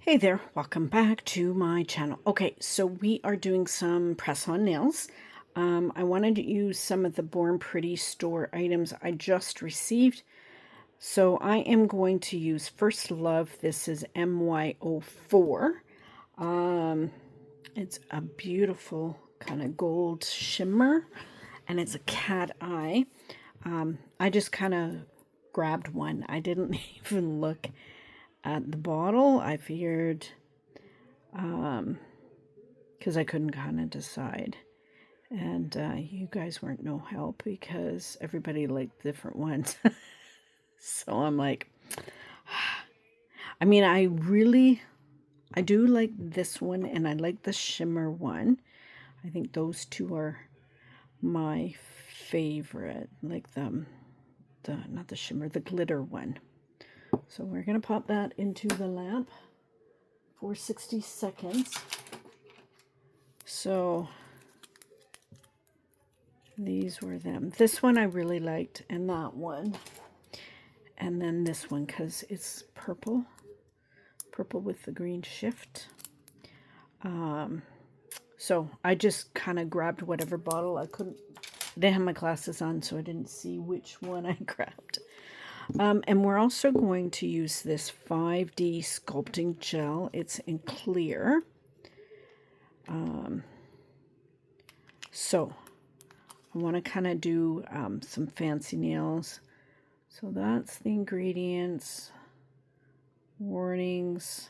Hey there, welcome back to my channel. Okay, so we are doing some press-on nails. I wanted to use some of the Born Pretty store items I just received. So I am going to use First Love. This is MY04. It's a beautiful kind of gold shimmer, and it's a cat eye. I just kind of grabbed one. I didn't even look at the bottle. I figured, because I couldn't kind of decide, and you guys weren't no help because everybody liked different ones. So I'm like, I mean, I do like this one, and I like the shimmer one. I think those two are my favorite, like the not the shimmer, the glitter one. So we're going to pop that into the lamp for 60 seconds. So these were them. This one I really liked, and that one. And then this one, because it's purple. Purple with the green shift. So I just kind of grabbed whatever bottle. I didn't have my glasses on, so I didn't see which one I grabbed. And we're also going to use this 5D Sculpting Gel. It's in clear. So I want to kind of do some fancy nails. So that's the ingredients, warnings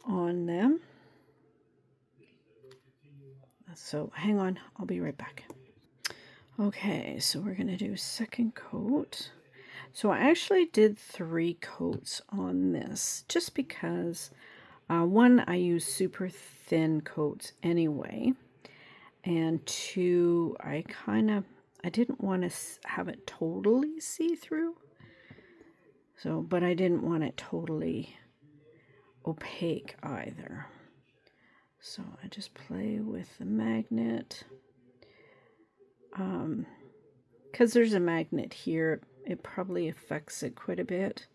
on them. So hang on, I'll be right back. Okay, so we're going to do second coat. So I actually did 3 coats on this just because, one, I use super thin coats anyway, and 2, I didn't want to have it totally see-through. So, but I didn't want it totally opaque either. So I just play with the magnet. Because there's a magnet here, it probably affects it quite a bit.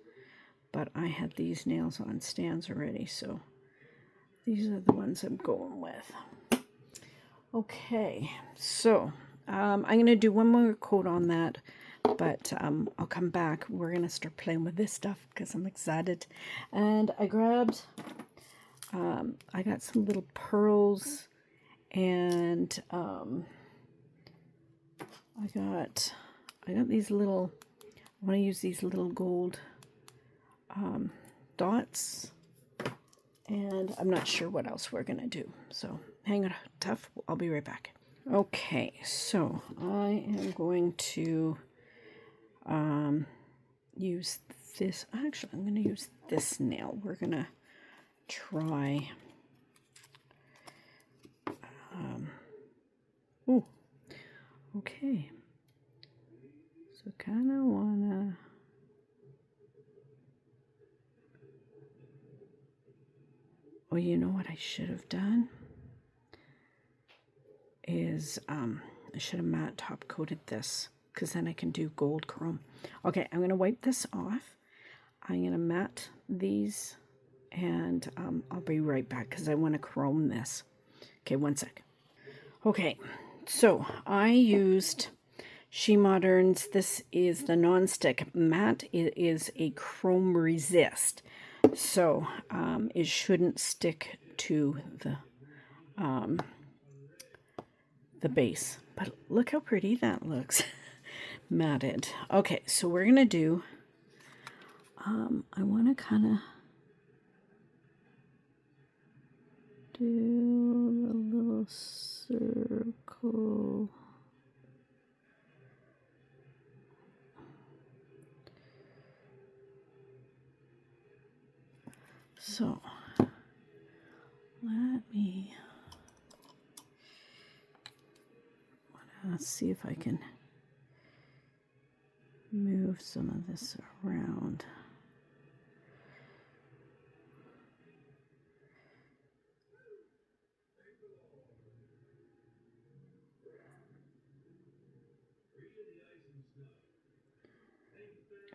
But I had these nails on stands already, so these are the ones I'm going with. Okay, so I'm going to do one more coat on that, but I'll come back. We're going to start playing with this stuff because I'm excited. And I grabbed, I got some little pearls, and I got these little, I want to use these little gold dots, and I'm not sure what else we're going to do. So hang on tough, I'll be right back. Okay, so I am going to use this. Actually, I'm going to use this nail. We're going to try. Ooh, okay. So kind of wanna. Oh, you know what I should have done is I should have matte top coated this, because then I can do gold chrome. Okay, I'm gonna wipe this off. I'm gonna matte these, and I'll be right back because I want to chrome this. Okay, one sec. Okay, so I used SheModern's. This is the non-stick matte. It is a chrome resist, so it shouldn't stick to the base. But look how pretty that looks. Matted. Okay, so we're gonna do, I want to kind of do a little circle. So let's see if I can move some of this around.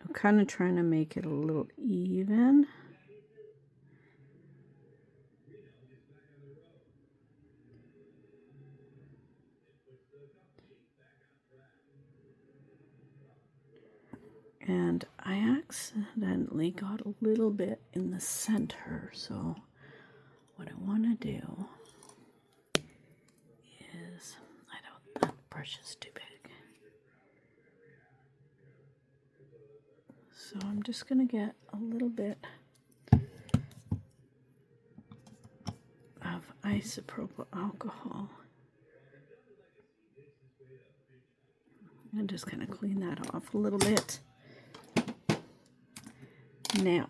I'm kind of trying to make it a little even. And I accidentally got a little bit in the center, so what I want to do is, that brush is too big. So I'm just going to get a little bit of isopropyl alcohol and just kind of clean that off a little bit. Now,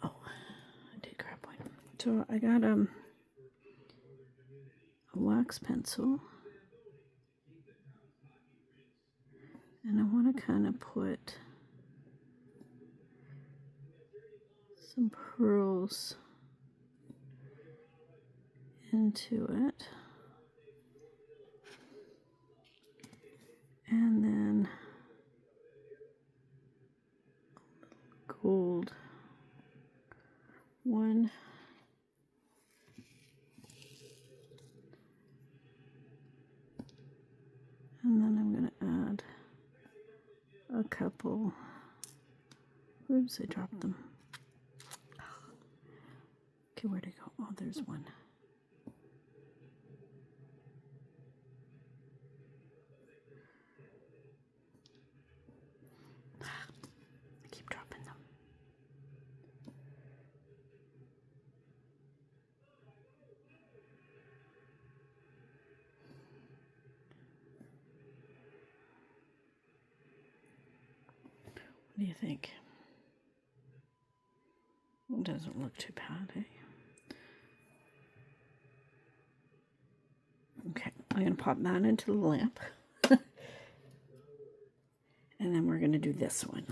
oh, I did grab one. So I got a wax pencil, and I want to kind of put some pearls into it, and then gold one, and then I'm going to add a couple. Oops, I dropped them. Okay, where'd it go? Oh, there's one. I keep dropping them. What do you think? It doesn't look too bad, eh? Okay, I'm going to pop that into the lamp. And then we're going to do this one.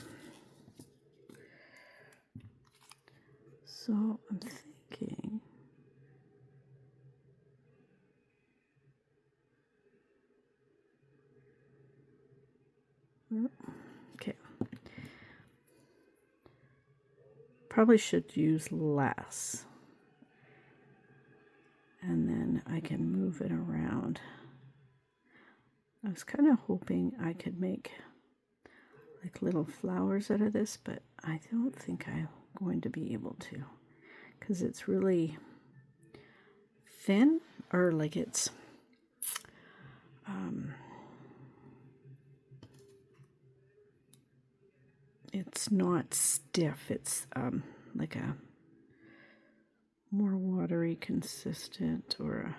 So I'm thinking, okay, probably should use less. And then I can move it around. I was kind of hoping I could make like little flowers out of this, but I don't think I'm going to be able to, because it's really thin, or like it's not stiff. It's like a more watery consistent, or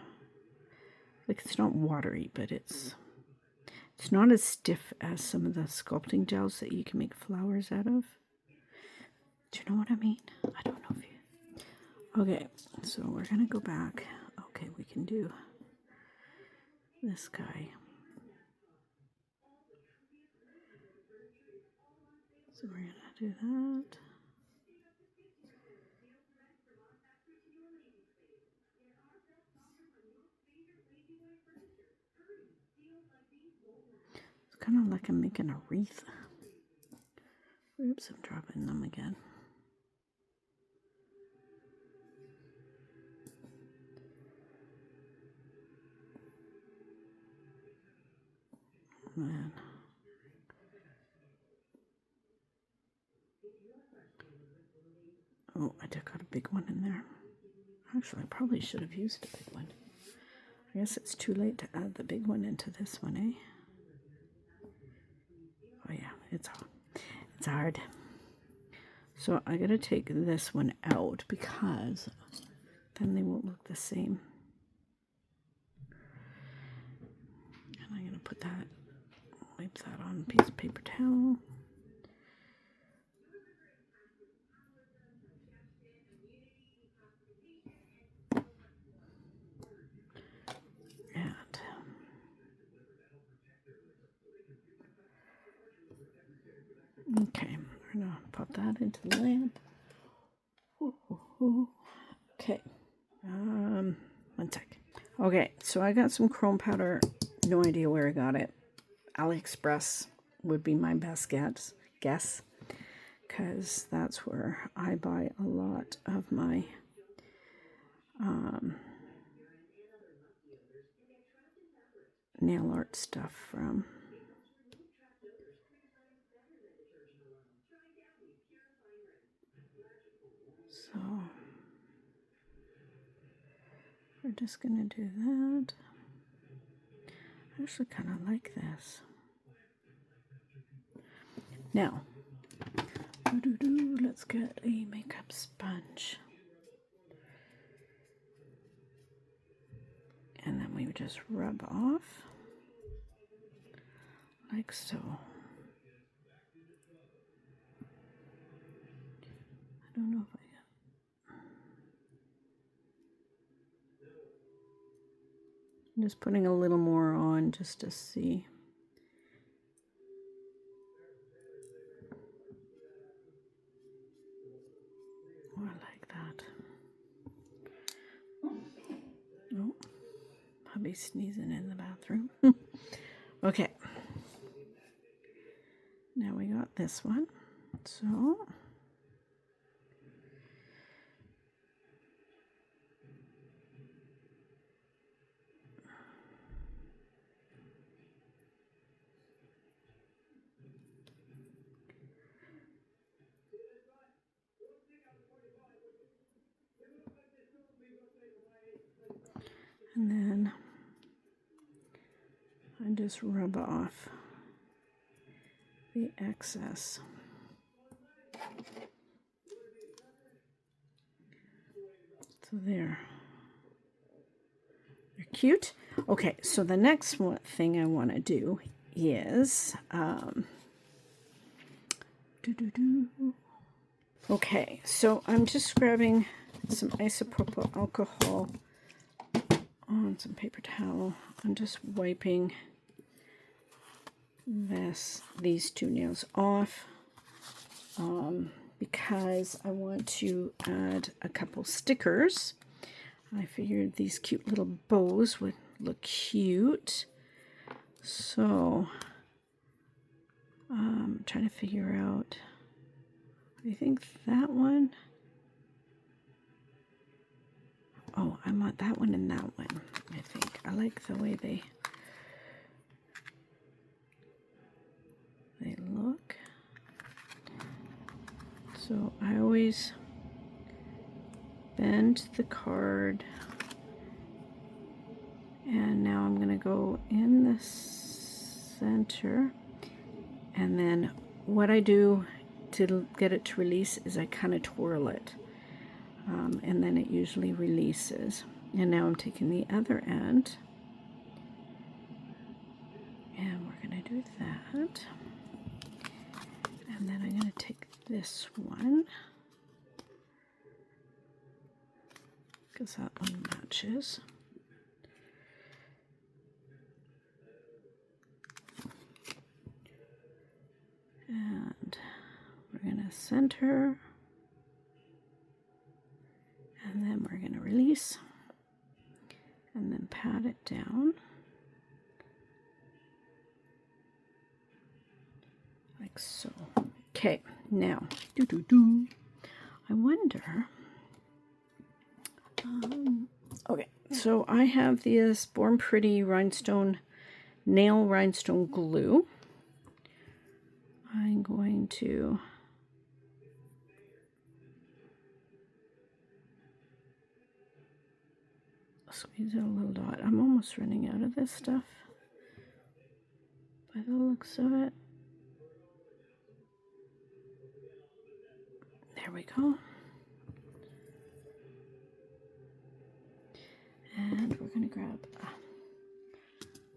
like it's not watery, but it's not as stiff as some of the sculpting gels that you can make flowers out of. Do you know what I mean? I don't know if you... Okay, so we're going to go back. Okay, we can do this guy. So we're going to do that. It's kind of like I'm making a wreath. Oops, I'm dropping them again. Man. Oh, I took out a big one in there. Actually, I probably should have used a big one. I guess it's too late to add the big one into this one, eh? Oh yeah, it's hard. So I gotta take this one out because then they won't look the same. And I'm gonna put that, wipe that on a piece of paper towel. And okay, we're gonna pop that into the lamp. Okay, one sec. Okay, so I got some chrome powder. No idea where I got it. AliExpress would be my best guess, because that's where I buy a lot of my nail art stuff from. So we're just going to do that. I actually kind of like this. Now, let's get a makeup sponge. And then we would just rub off like so. I don't know if I got. I'm just putting a little more on just to see. Oh, I like that. Oh, hubby's sneezing in the bathroom. Okay. Now we got this one. So and then I just rub off the excess. So there. They're cute. Okay, so the next one thing I want to do is okay, so I'm just grabbing some isopropyl alcohol on some paper towel. I'm just wiping these two nails off because I want to add a couple stickers. I figured these cute little bows would look cute. So I'm trying to figure out, I think that one. Oh, I want that one and that one, I think. I like the way they look. So I always bend the card, and now I'm going to go in the center, and then what I do to get it to release is I kind of twirl it, and then it usually releases. And now I'm taking the other end, and we're going to do that, and then I'm going to take this one, because that one matches. And we're going to center, and then we're going to release, and then pat it down like so. Okay, now I wonder, okay, so I have this Born Pretty nail rhinestone glue. I'm going to squeeze out a little dot. I'm almost running out of this stuff by the looks of it. There we go. And we're going to grab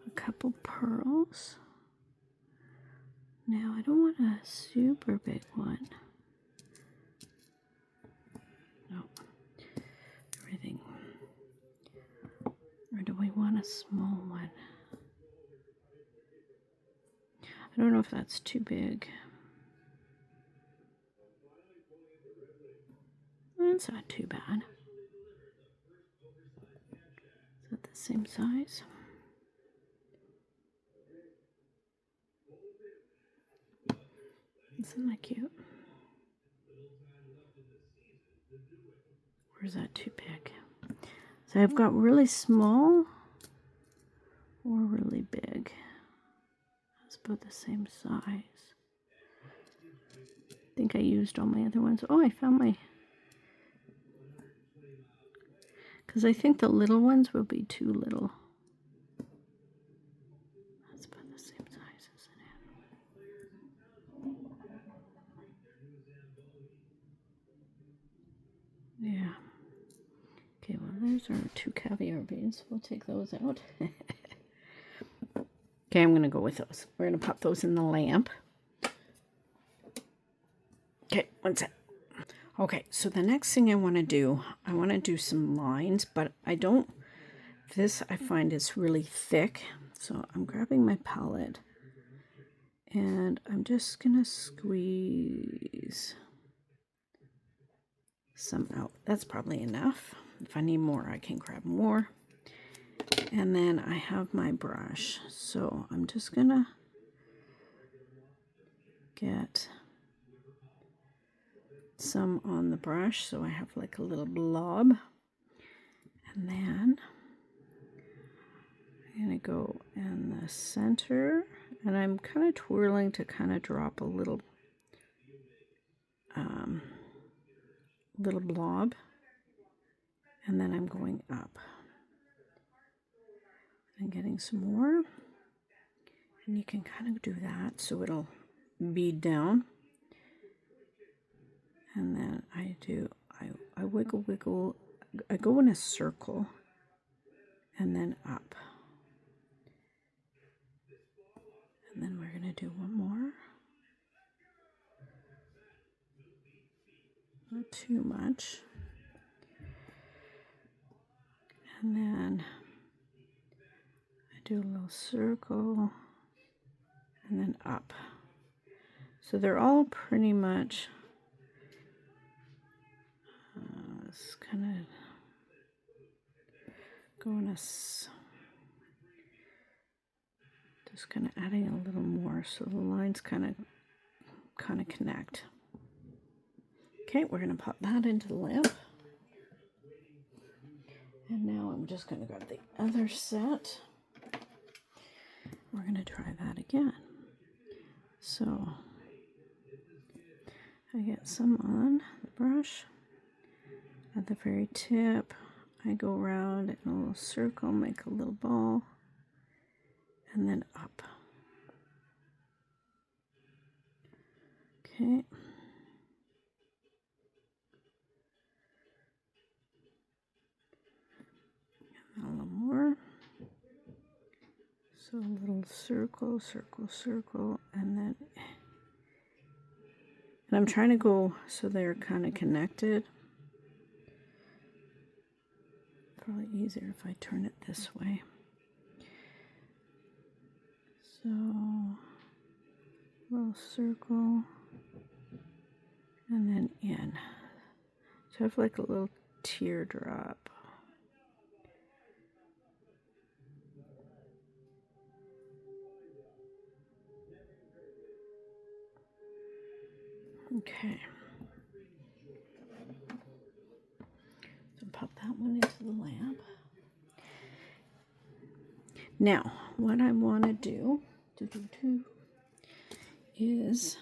a couple pearls. Now, I don't want a super big one. No. Everything. Or do we want a small one? I don't know if that's too big. That's not too bad. Is that the same size? Isn't that cute? Or is that too big? So I've got really small or really big. It's about the same size. I think I used all my other ones. Oh, I found my... Because I think the little ones will be too little. That's about the same size, isn't it? Yeah. Okay, well, there's our 2 caviar beads. We'll take those out. Okay, I'm going to go with those. We're going to pop those in the lamp. Okay, one sec. Okay, so the next thing I want to do some lines, but this I find is really thick. So I'm grabbing my palette and I'm just going to squeeze some out. That's probably enough. If I need more, I can grab more. And then I have my brush. So I'm just going to get some on the brush so I have like a little blob, and then I'm going to go in the center, and I'm kind of twirling to kind of drop a little blob, and then I'm going up and getting some more, and you can kind of do that so it'll bead down. And then I wiggle, I go in a circle and then up. And then we're going to do one more. Not too much. And then I do a little circle and then up. So they're all pretty much it's kind of going just kind of adding a little more so the lines kind of connect. Okay, we're going to pop that into the lamp. And now I'm just going to grab the other set. We're going to try that again. So I get some on the brush. At the very tip, I go around in a little circle, make a little ball, and then up. Okay. And a little more. So a little circle, circle, circle, and then... And I'm trying to go so they're kind of connected. Probably easier if I turn it this way. So, little circle, and then in. So I have like a little teardrop. Okay. So pop that one into the lamp. Now, what I want to do is,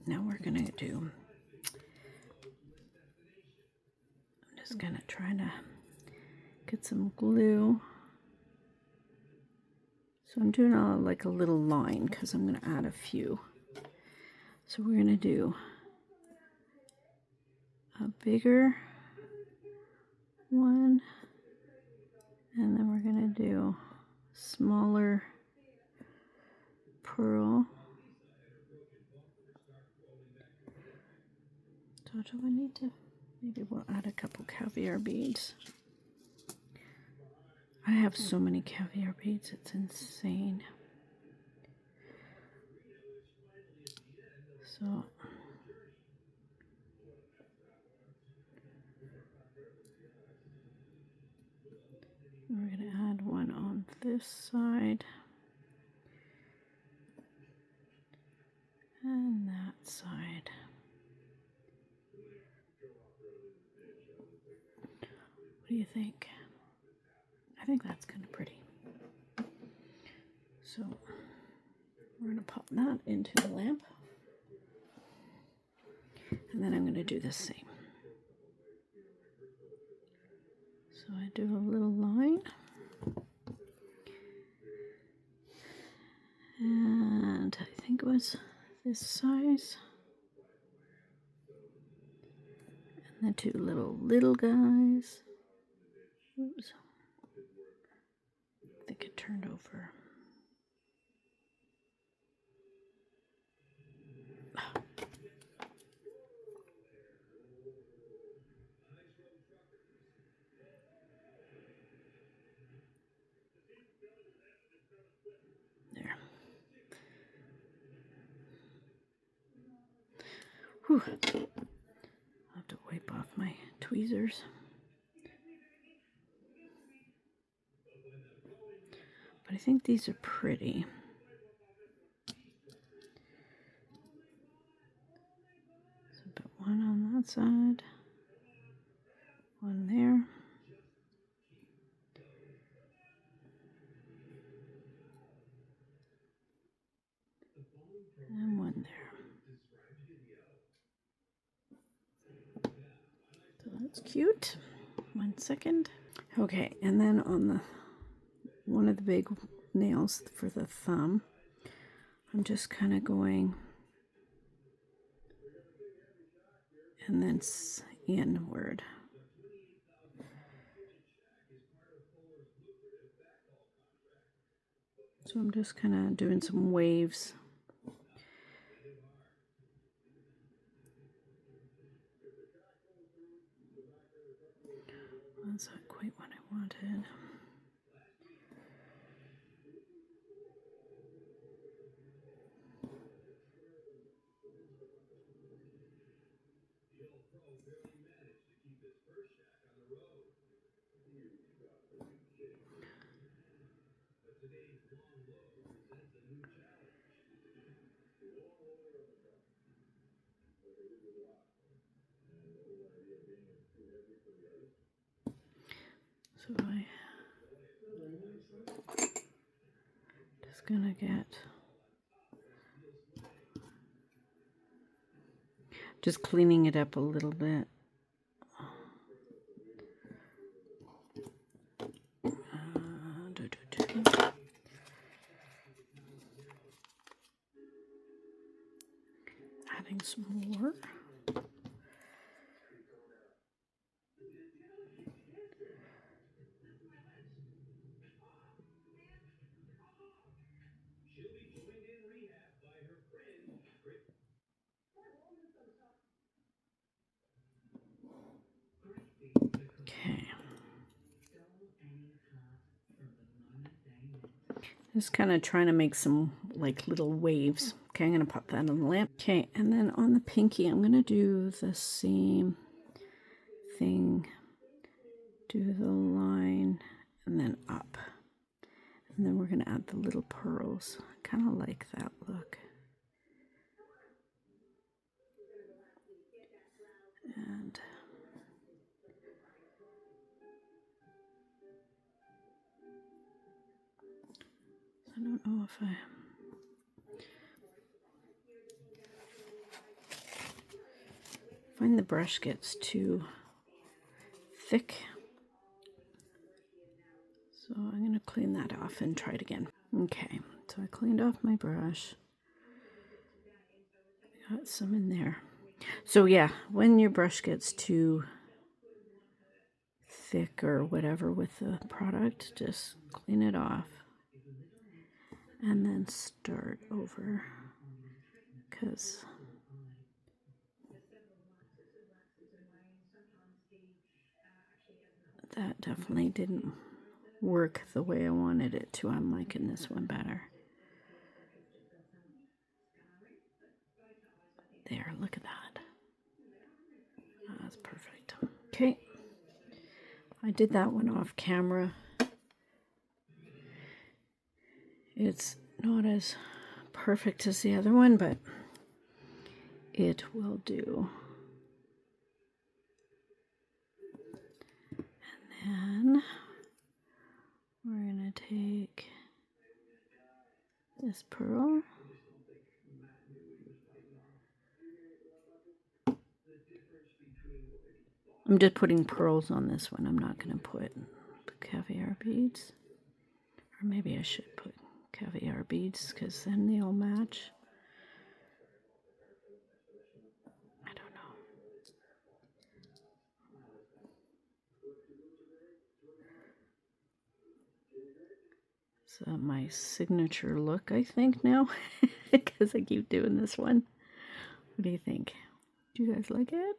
now we're going to do, I'm just going to try to get some glue. So I'm doing like a little line because I'm going to add a few. So we're going to do a bigger one, and then we're going to do smaller pearl. So do I need to, maybe we'll add a couple caviar beads. I have so many caviar beads, it's insane. So we're going to add one on this side and that side. What do you think? I think that's kind of pretty. So we're going to pop that into the lamp. And then I'm going to do the same. So I do a little line. And I think it was this size. And the two little guys. Oops. I think it turned over. There. Whew. I'll have to wipe off my tweezers. But I think these are pretty. So put one on that side, one there. And one there. So that's cute. 1 second. Okay, and then on the one of the big nails for the thumb, I'm just kind of going and then inward. So I'm just kind of doing some waves. That's not quite what I wanted. So I just gonna get just cleaning it up a little bit. Adding some more. Okay. Just kind of trying to make some like little waves. Okay, I'm going to pop that on the lamp. Okay, and then on the pinky, I'm going to do the same thing. Do the line and then up. And then we're going to add the little pearls. Kind of like that look. And I don't know if I find the brush gets too thick. So I'm going to clean that off and try it again. Okay, so I cleaned off my brush. Got some in there. So yeah, when your brush gets too thick or whatever with the product, just clean it off and then start over, because that definitely didn't work the way I wanted it to. I'm liking this one better. There, look at that. That's perfect. Okay, I did that one off camera. It's not as perfect as the other one, but it will do. And then we're going to take this pearl. I'm just putting pearls on this one. I'm not going to put caviar beads. Or maybe I should put caviar beads because then they all match. I don't know. It's my signature look, I think, now. Because I keep doing this one. What do you think? Do you guys like it?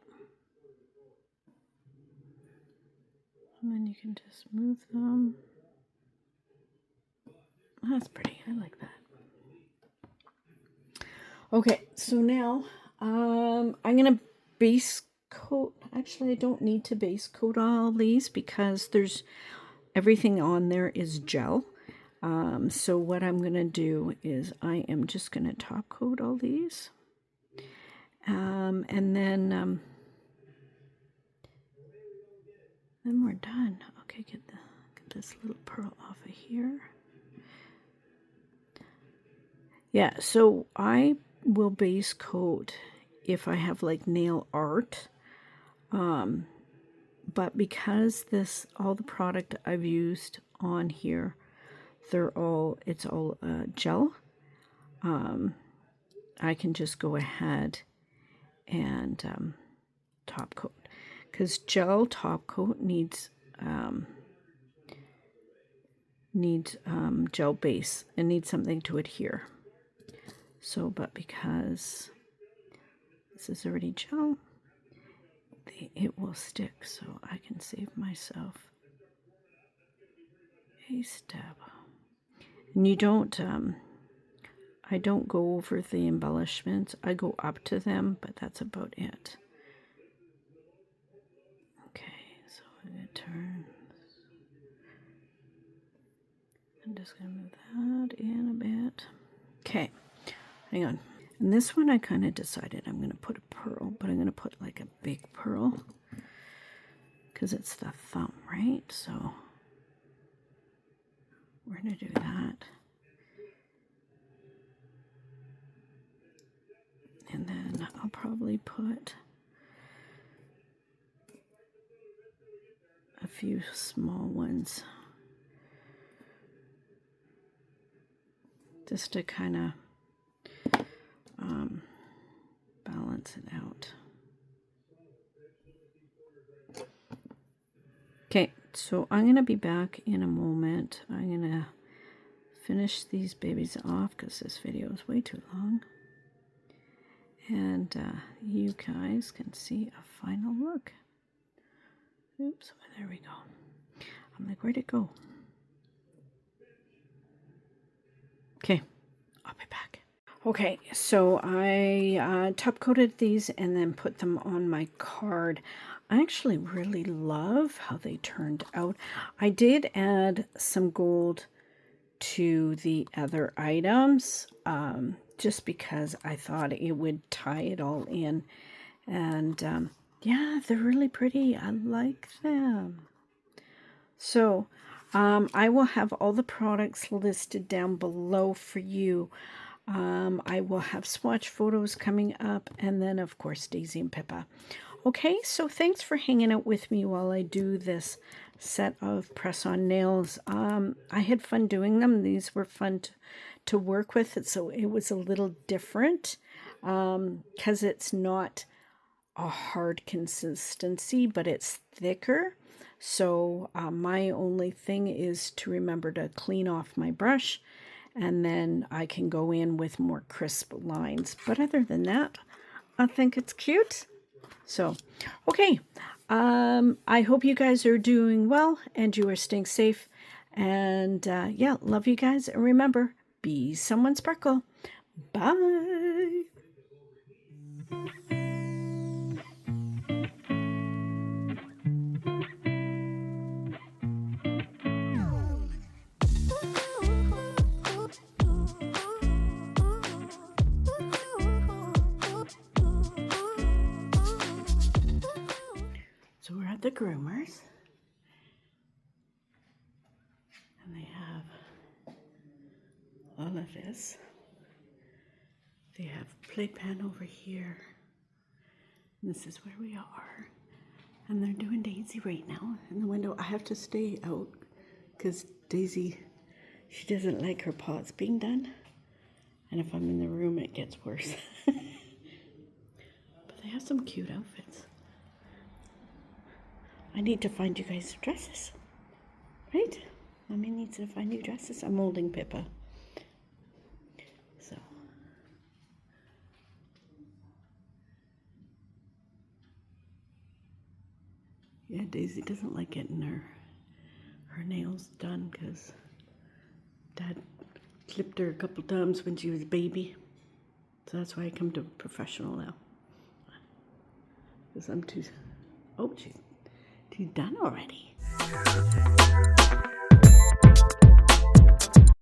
And then you can just move them. That's pretty. I like that. Okay, so now I'm going to base coat. Actually, I don't need to base coat all these because there's everything on there is gel. So what I'm going to do is I am just going to top coat all these. And then we're done. Okay, get this little pearl off of here. Yeah, so I will base coat if I have like nail art. But because all the product I've used on here, it's all gel. I can just go ahead and top coat, because gel top coat needs gel base and needs something to adhere. So, but because this is already gel, it will stick, so I can save myself a step. And you don't, I don't go over the embellishments. I go up to them, but that's about it. Okay, so I'm going to turn. I'm just going to move that in a bit. Okay, hang on. And this one I kind of decided I'm going to put a pearl, but I'm going to put like a big pearl because it's the thumb, right? So we're going to do that. And then I'll probably put a few small ones just to kind of balance it out. Okay, so I'm going to be back in a moment. I'm going to finish these babies off because this video is way too long. And you guys can see a final look. Oops, there we go. I'm like, where'd it go? Okay, I'll be back. Okay, so I top coated these and then put them on my card. I actually really love how they turned out. I did add some gold to the other items just because I thought it would tie it all in. And yeah, they're really pretty. I like them. So I will have all the products listed down below for you. I will have swatch photos coming up, and then of course Daisy and Pippa. Okay, so thanks for hanging out with me while I do this set of press-on nails. I had fun doing them. These were fun to work with, so it was a little different because it's not a hard consistency, but it's thicker. So my only thing is to remember to clean off my brush, and then I can go in with more crisp lines. But other than that, I think it's cute. So, okay. I hope you guys are doing well and you are staying safe. And yeah, love you guys. And remember, be someone sparkle. Bye. So we're at the groomers, and they have all of this. They have playpen over here. This is where we are. And they're doing Daisy right now in the window. I have to stay out because Daisy, she doesn't like her paws being done. And if I'm in the room, it gets worse. But they have some cute outfits. I need to find you guys dresses, right? Mommy needs to find you dresses. I'm molding Pippa. So. Yeah, Daisy doesn't like getting her nails done because Dad clipped her a couple times when she was a baby. So that's why I come to professional now. Because I'm too... Oh, she's done already.